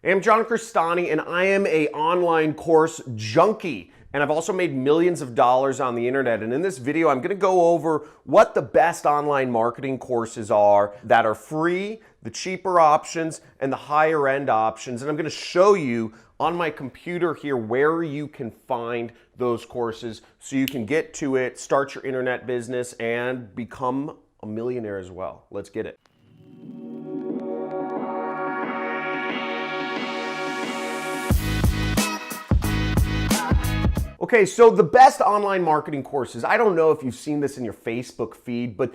Hey, I'm John Crestani, and I am an online course junkie. And I've also made millions of dollars on the internet. And in this video, I'm gonna go over what the best online marketing courses are that are free, the cheaper options, and the higher end options. And I'm gonna show you on my computer here where you can find those courses so you can get to it, start your internet business, and become a millionaire as well. Let's get it. Okay, so the best online marketing courses, I don't know if you've seen this in your Facebook feed, but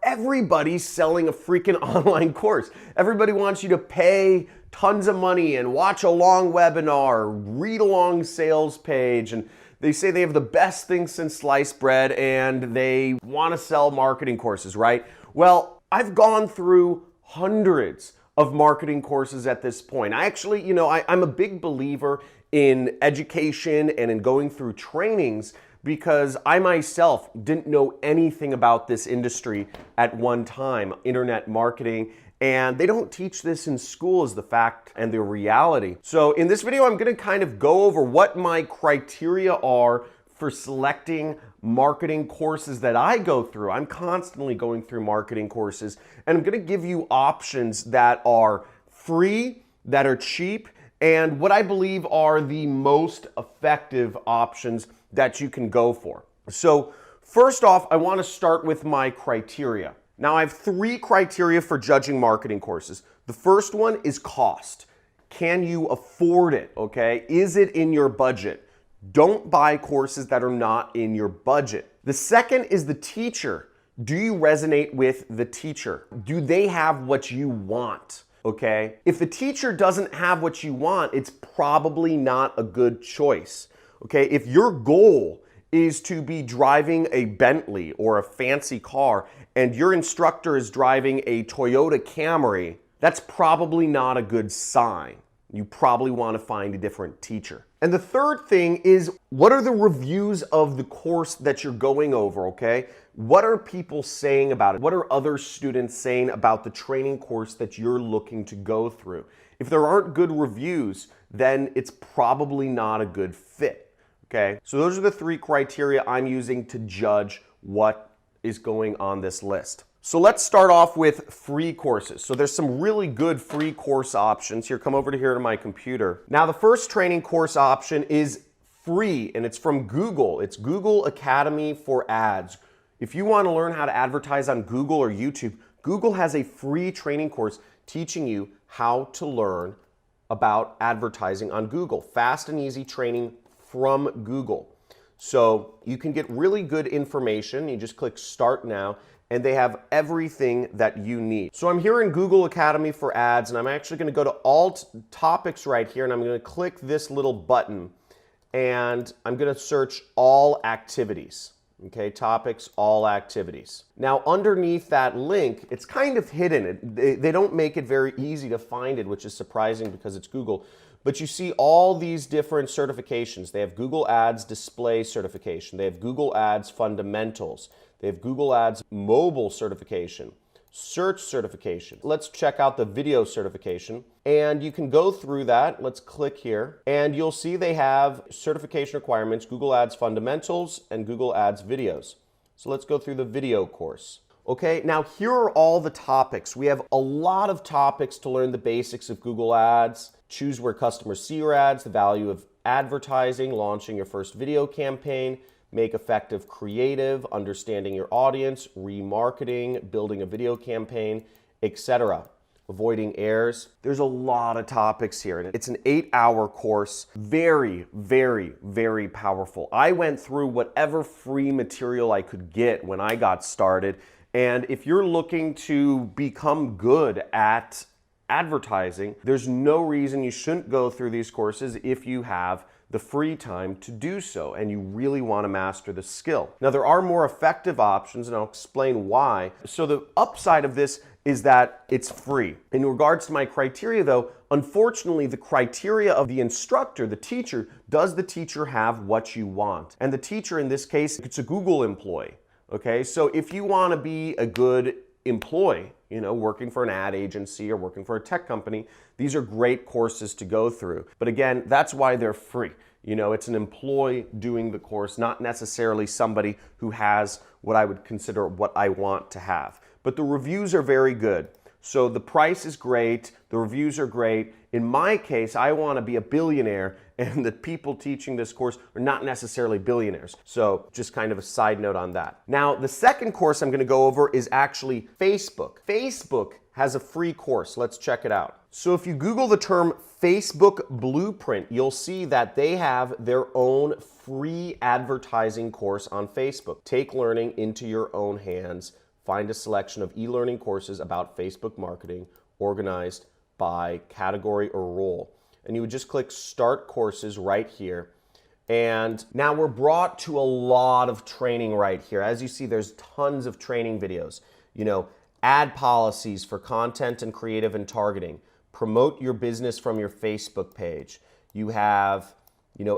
everybody's selling a freaking online course. Everybody wants you to pay tons of money and watch a long webinar, read a long sales page, and they say they have the best thing since sliced bread and they want to sell marketing courses, right? Well, I've gone through hundreds of marketing courses at this point. I'm a big believer in education and in going through trainings because I myself didn't know anything about this industry at one time, internet marketing, and they don't teach this in school is the fact and the reality. So in this video, I'm gonna kind of go over what my criteria are for selecting marketing courses that I go through. I'm constantly going through marketing courses, and I'm gonna give you options that are free, that are cheap, and what I believe are the most effective options that you can go for. So first off, I want to start with my criteria. Now I have 3 criteria for judging marketing courses. The first one is cost. Can you afford it, okay? Is it in your budget? Don't buy courses that are not in your budget. The second is the teacher. Do you resonate with the teacher? Do they have what you want? Okay? If the teacher doesn't have what you want, it's probably not a good choice. Okay? If your goal is to be driving a Bentley or a fancy car and your instructor is driving a Toyota Camry, that's probably not a good sign. You probably want to find a different teacher. And the third thing is, what are the reviews of the course that you're going over, okay? What are people saying about it? What are other students saying about the training course that you're looking to go through? If there aren't good reviews, then it's probably not a good fit, okay? So those are the 3 criteria I'm using to judge what is going on this list. So let's start off with free courses. So there's some really good free course options. Here, come over to here to my computer. Now the first training course option is free and it's from Google. It's Google Academy for Ads. If you want to learn how to advertise on Google or YouTube, Google has a free training course teaching you how to learn about advertising on Google. Fast and easy training from Google. So you can get really good information. You just click Start Now, and they have everything that you need. So I'm here in Google Academy for Ads, and I'm actually going to go to Alt Topics right here, and I'm going to click this little button, and I'm going to search All Activities. Okay, Topics, All Activities. Now underneath that link, it's kind of hidden. They don't make it very easy to find it, which is surprising because it's Google. But you see all these different certifications. They have Google Ads Display Certification. They have Google Ads Fundamentals. They have Google Ads Mobile Certification, Search Certification. Let's check out the Video Certification. And you can go through that. Let's click here. And you'll see they have certification requirements, Google Ads Fundamentals and Google Ads Videos. So let's go through the video course. Okay, now here are all the topics. We have a lot of topics to learn the basics of Google Ads, choose where customers see your ads, the value of advertising, launching your first video campaign, make effective creative, understanding your audience, remarketing, building a video campaign, etc. Avoiding errors. There's a lot of topics here. It's an 8-hour course. Very, very, very powerful. I went through whatever free material I could get when I got started. And if you're looking to become good at advertising, there's no reason you shouldn't go through these courses if you have the free time to do so and you really want to master the skill. Now there are more effective options and I'll explain why. So the upside of this is that it's free. In regards to my criteria though, unfortunately the criteria of the instructor, the teacher, does the teacher have what you want? And the teacher in this case, it's a Google employee. Okay, so if you want to be a good employee, working for an ad agency or working for a tech company, these are great courses to go through. But again, that's why they're free. It's an employee doing the course, not necessarily somebody who has what I would consider what I want to have. But the reviews are very good. So the price is great, the reviews are great. In my case, I want to be a billionaire, and the people teaching this course are not necessarily billionaires. So just kind of a side note on that. Now, the second course I'm going to go over is actually Facebook. Facebook has a free course. Let's check it out. So if you Google the term Facebook Blueprint, you'll see that they have their own free advertising course on Facebook. Take learning into your own hands. Find a selection of e-learning courses about Facebook marketing organized by category or role. And you would just click Start Courses right here. And now we're brought to a lot of training right here. As you see, there's tons of training videos. Ad policies for content and creative and targeting. Promote your business from your Facebook page. You have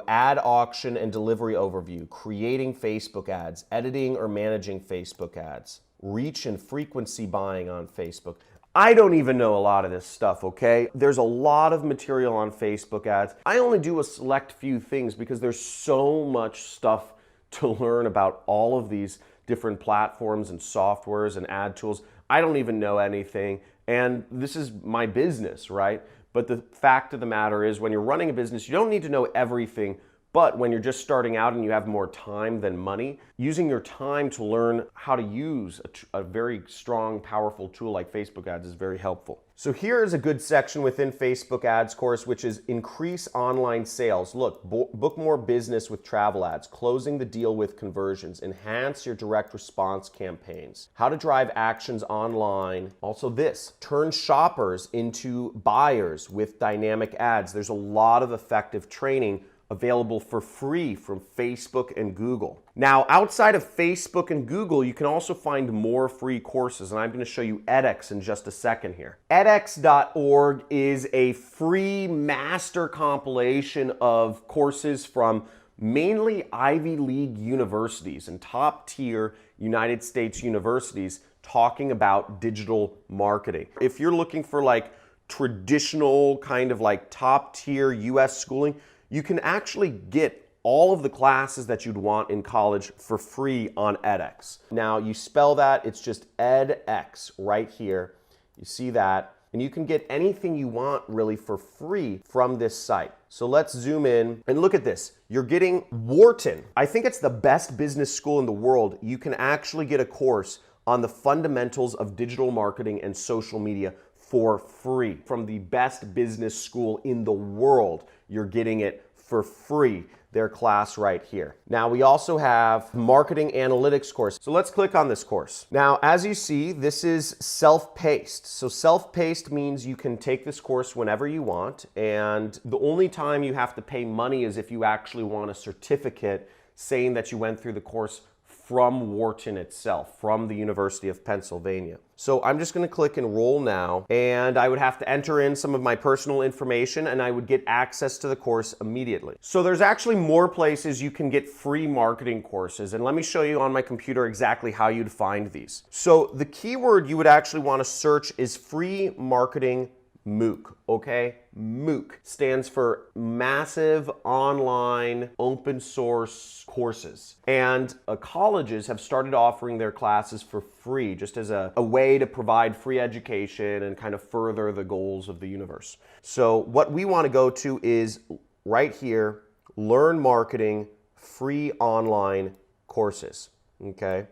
ad auction and delivery overview, creating Facebook ads, editing or managing Facebook ads, reach and frequency buying on Facebook. I don't even know a lot of this stuff, okay? There's a lot of material on Facebook ads. I only do a select few things because there's so much stuff to learn about all of these different platforms and softwares and ad tools. I don't even know anything, and this is my business, right? But the fact of the matter is, when you're running a business, you don't need to know everything. But when you're just starting out and you have more time than money, using your time to learn how to use a very strong, powerful tool like Facebook ads is very helpful. So here is a good section within Facebook ads course, which is increase online sales. Look, book more business with travel ads, closing the deal with conversions, enhance your direct response campaigns, how to drive actions online. Also this, turn shoppers into buyers with dynamic ads. There's a lot of effective training available for free from Facebook and Google. Now, outside of Facebook and Google, you can also find more free courses, and I'm going to show you edX in just a second here. edX.org is a free master compilation of courses from mainly Ivy League universities and top-tier United States universities talking about digital marketing. If you're looking for like traditional kind of like top-tier US schooling, you can actually get all of the classes that you'd want in college for free on edX. Now you spell that, it's just edX right here. You see that, and you can get anything you want really for free from this site. So let's zoom in and look at this. You're getting Wharton. I think it's the best business school in the world. You can actually get a course on the fundamentals of digital marketing and social media for free. From the best business school in the world, you're getting it for free, their class right here. Now we also have marketing analytics course. So let's click on this course. Now, as you see, this is self-paced. So self-paced means you can take this course whenever you want, and the only time you have to pay money is if you actually want a certificate saying that you went through the course from Wharton itself, from the University of Pennsylvania. So I'm just gonna click Enroll Now, and I would have to enter in some of my personal information, and I would get access to the course immediately. So there's actually more places you can get free marketing courses, and let me show you on my computer exactly how you'd find these. So the keyword you would actually wanna search is free marketing MOOC, okay? MOOC stands for Massive Online Open Source Courses. And colleges have started offering their classes for free, just as a way to provide free education and kind of further the goals of the universe. So what we want to go to is right here, Learn Marketing, free online courses, okay?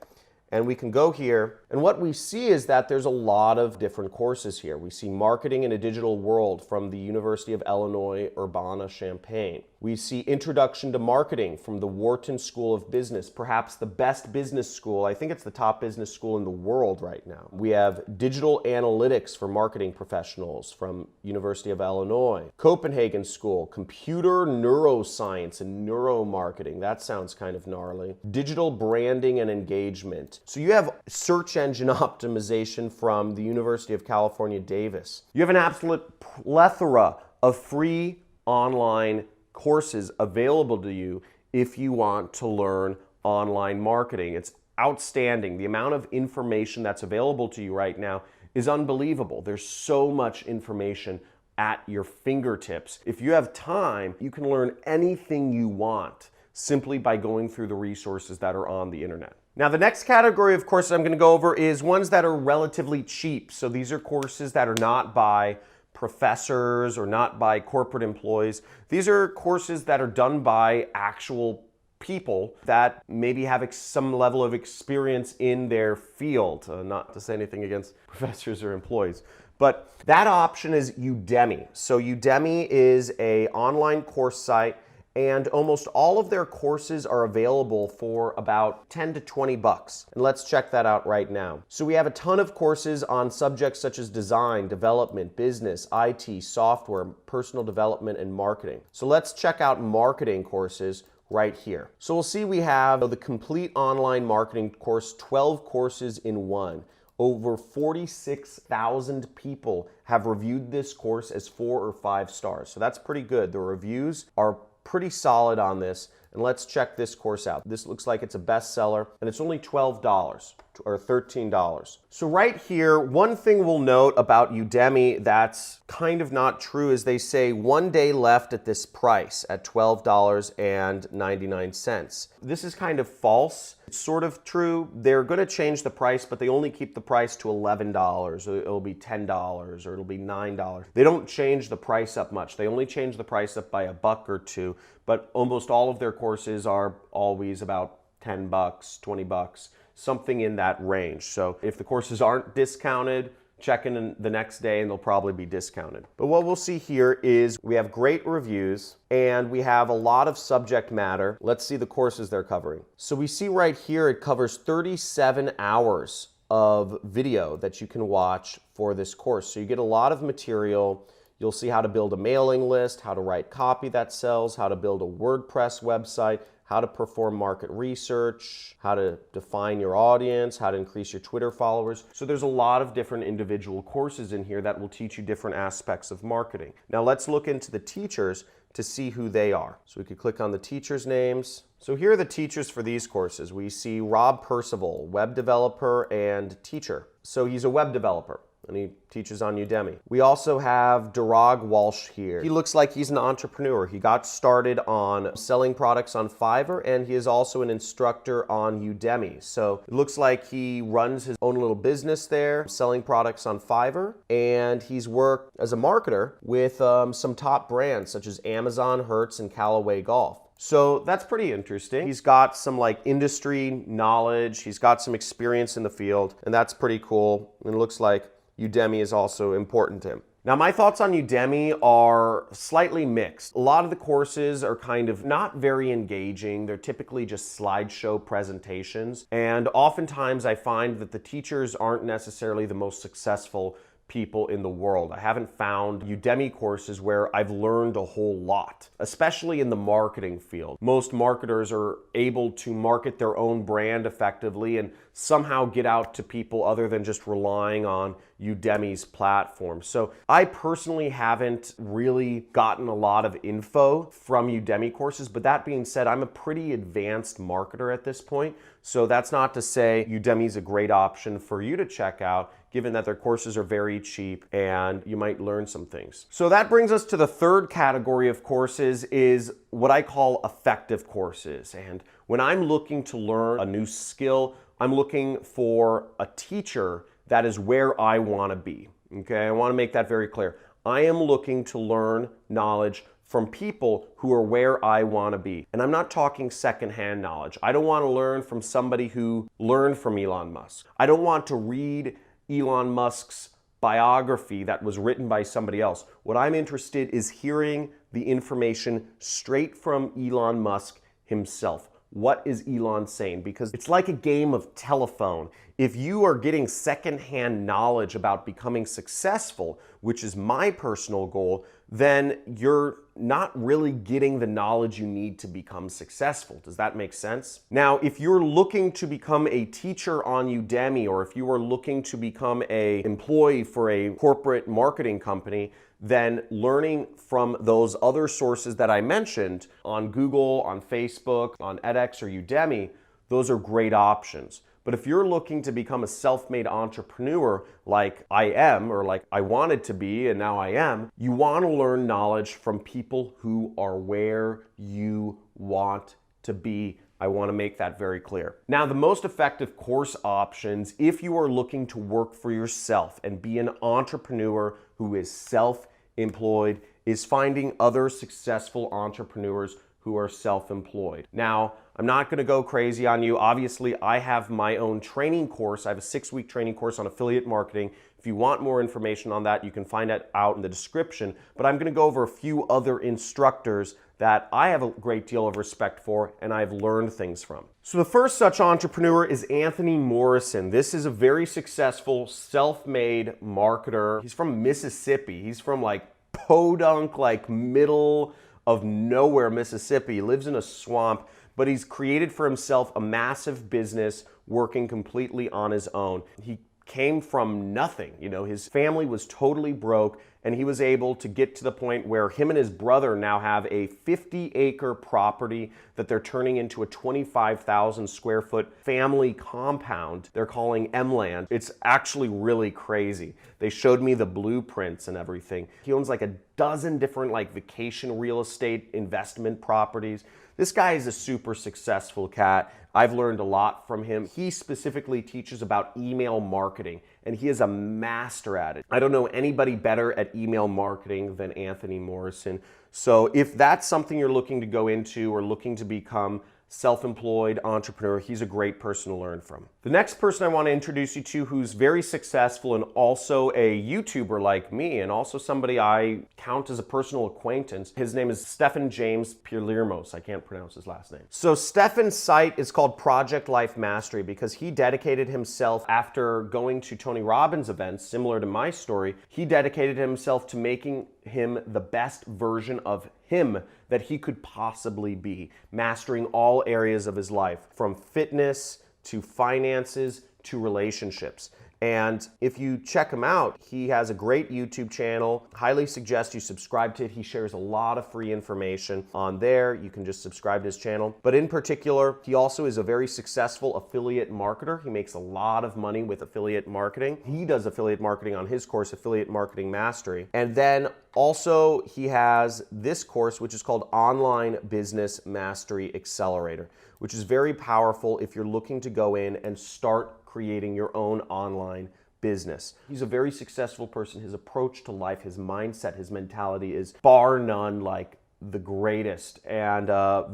And we can go here, and what we see is that there's a lot of different courses here. We see Marketing in a Digital World from the University of Illinois, Urbana-Champaign. We see Introduction to Marketing from the Wharton School of Business, perhaps the best business school. I think it's the top business school in the world right now. We have Digital Analytics for Marketing Professionals from University of Illinois. Copenhagen School, Computer Neuroscience and Neuromarketing. That sounds kind of gnarly. Digital Branding and Engagement. So you have Search Engine Optimization from the University of California, Davis. You have an absolute plethora of free online courses available to you if you want to learn online marketing. It's outstanding. The amount of information that's available to you right now is unbelievable. There's so much information at your fingertips. If you have time, you can learn anything you want simply by going through the resources that are on the internet. Now, the next category of courses I'm going to go over is ones that are relatively cheap. So these are courses that are not by professors or not by corporate employees. These are courses that are done by actual people that maybe have some level of experience in their field. Not to say anything against professors or employees. But that option is Udemy. So Udemy is an online course site, and almost all of their courses are available for about 10 to 20 bucks. And let's check that out right now. So we have a ton of courses on subjects such as design, development, business, IT, software, personal development, and marketing. So let's check out marketing courses right here. So we'll see we have the complete online marketing course, 12 courses in one. Over 46,000 people have reviewed this course as 4 or 5 stars. So that's pretty good. The reviews are pretty solid on this. And let's check this course out. This looks like it's a bestseller, and it's only $12 or $13. So right here, one thing we'll note about Udemy that's kind of not true is they say 1 day left at this price at $12.99. This is kind of false. It's sort of true. They're going to change the price, but they only keep the price to $11, or it'll be $10, or it'll be $9. They don't change the price up much. They only change the price up by $1 or $2, but almost all of their courses are always about 10 bucks, 20 bucks, something in that range. So if the courses aren't discounted, check in the next day and they'll probably be discounted. But what we'll see here is we have great reviews and we have a lot of subject matter. Let's see the courses they're covering. So we see right here it covers 37 hours of video that you can watch for this course. So you get a lot of material. You'll see how to build a mailing list, how to write copy that sells, how to build a WordPress website, how to perform market research, how to define your audience, how to increase your Twitter followers. So there's a lot of different individual courses in here that will teach you different aspects of marketing. Now let's look into the teachers to see who they are. So we could click on the teachers' names. So here are the teachers for these courses. We see Rob Percival, web developer and teacher. So he's a web developer and he teaches on Udemy. We also have Durag Walsh here. He looks like he's an entrepreneur. He got started on selling products on Fiverr, and he is also an instructor on Udemy. So it looks like he runs his own little business there, selling products on Fiverr, and he's worked as a marketer with some top brands such as Amazon, Hertz, and Callaway Golf. So that's pretty interesting. He's got some like industry knowledge. He's got some experience in the field, and that's pretty cool. And it looks like Udemy is also important to him. Now, my thoughts on Udemy are slightly mixed. A lot of the courses are kind of not very engaging. They're typically just slideshow presentations. And oftentimes I find that the teachers aren't necessarily the most successful people in the world. I haven't found Udemy courses where I've learned a whole lot, especially in the marketing field. Most marketers are able to market their own brand effectively and somehow get out to people other than just relying on Udemy's platform. So I personally haven't really gotten a lot of info from Udemy courses, but that being said, I'm a pretty advanced marketer at this point. So that's not to say Udemy's a great option for you to check out, given that their courses are very cheap and you might learn some things. So that brings us to the third category of courses, is what I call effective courses. And when I'm looking to learn a new skill, I'm looking for a teacher that is where I want to be. Okay, I want to make that very clear. I am looking to learn knowledge from people who are where I want to be. And I'm not talking secondhand knowledge. I don't want to learn from somebody who learned from Elon Musk. I don't want to read Elon Musk's biography that was written by somebody else. What I'm interested in is hearing the information straight from Elon Musk himself. What is Elon saying? Because it's like a game of telephone. If you are getting secondhand knowledge about becoming successful, which is my personal goal, then you're not really getting the knowledge you need to become successful. Does that make sense? Now, if you're looking to become a teacher on Udemy, or if you are looking to become an employee for a corporate marketing company, then learning from those other sources that I mentioned on Google, on Facebook, on edX, or Udemy, those are great options. But if you're looking to become a self-made entrepreneur like I am, or like I wanted to be and now I am, you want to learn knowledge from people who are where you want to be. I want to make that very clear. Now, the most effective course options, if you are looking to work for yourself and be an entrepreneur who is self-employed, is finding other successful entrepreneurs who are self-employed. Now, I'm not going to go crazy on you. Obviously, I have my own training course. I have a 6-week training course on affiliate marketing. If you want more information on that, you can find it out in the description. But I'm going to go over a few other instructors that I have a great deal of respect for and I've learned things from. So the first such entrepreneur is Anthony Morrison. This is a very successful self-made marketer. He's from Mississippi. He's from like podunk, like middle of nowhere, Mississippi. He lives in a swamp, but he's created for himself a massive business working completely on his own. He came from nothing. You know, his family was totally broke, and he was able to get to the point where him and his brother now have a 50-acre property that they're turning into a 25,000 square foot family compound they're calling M-Land. It's actually really crazy. They showed me the blueprints and everything. He owns like a dozen different like vacation real estate investment properties. This guy is a super successful cat. I've learned a lot from him. He specifically teaches about email marketing, and he is a master at it. I don't know anybody better at email marketing than Anthony Morrison. So if that's something you're looking to go into or looking to become self-employed entrepreneur, he's a great person to learn from. The next person I want to introduce you to who's very successful and also a YouTuber like me and also somebody I count as a personal acquaintance, his name is Stefan James Pirlirmos. I can't pronounce his last name. So Stefan's site is called Project Life Mastery because he dedicated himself after going to Tony Robbins events, similar to my story, he dedicated himself to making him the best version of him that he could possibly be, mastering all areas of his life, from fitness to finances to relationships. And if you check him out, he has a great YouTube channel. Highly suggest you subscribe to it. He shares a lot of free information on there. You can just subscribe to his channel. But in particular, he also is a very successful affiliate marketer. He makes a lot of money with affiliate marketing. He does affiliate marketing on his course, Affiliate Marketing Mastery. And then also he has this course, which is called Online Business Mastery Accelerator, which is very powerful if you're looking to go in and start creating your own online business. He's a very successful person. His approach to life, his mindset, his mentality is bar none like the greatest, and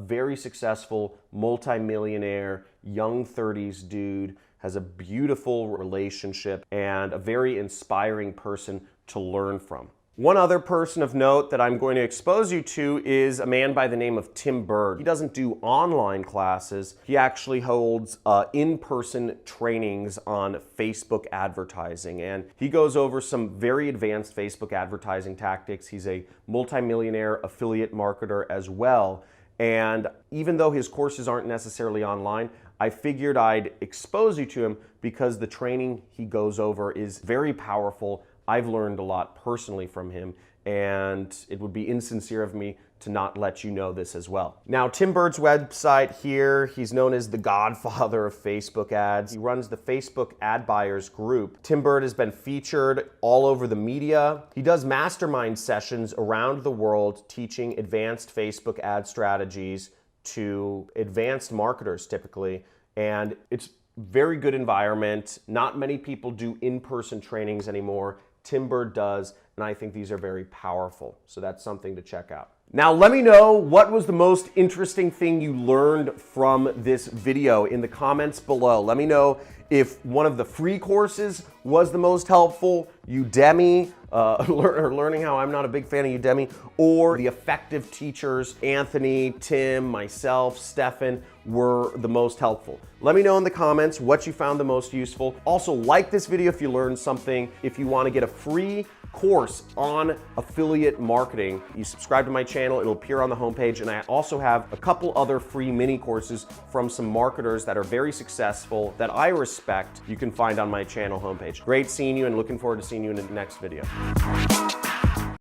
very successful, multi-millionaire, young 30s dude, has a beautiful relationship and a very inspiring person to learn from. One other person of note that I'm going to expose you to is a man by the name of Tim Burd. He doesn't do online classes. He actually holds in-person trainings on Facebook advertising, and he goes over some very advanced Facebook advertising tactics. He's a multimillionaire affiliate marketer as well, and even though his courses aren't necessarily online, I figured I'd expose you to him because the training he goes over is very powerful. I've learned a lot personally from him, and it would be insincere of me to not let you know this as well. Now, Tim Burd's website here, he's known as the godfather of Facebook ads. He runs the Facebook Ad Buyers Group. Tim Burd has been featured all over the media. He does mastermind sessions around the world teaching advanced Facebook ad strategies to advanced marketers typically, and it's very good environment. Not many people do in-person trainings anymore. Tim Burd does, and I think these are very powerful. So that's something to check out. Now let me know what was the most interesting thing you learned from this video in the comments below. Let me know if one of the free courses was the most helpful, Udemy, learning how I'm not a big fan of Udemy, or the effective teachers, Anthony, Tim, myself, Stefan, were the most helpful. Let me know in the comments what you found the most useful. Also, like this video if you learned something. If you want to get a free course on affiliate marketing, you subscribe to my channel, it'll appear on the homepage, and I also have a couple other free mini courses from some marketers that are very successful that I respect you can find on my channel homepage. Great seeing you and looking forward to seeing you in the next video.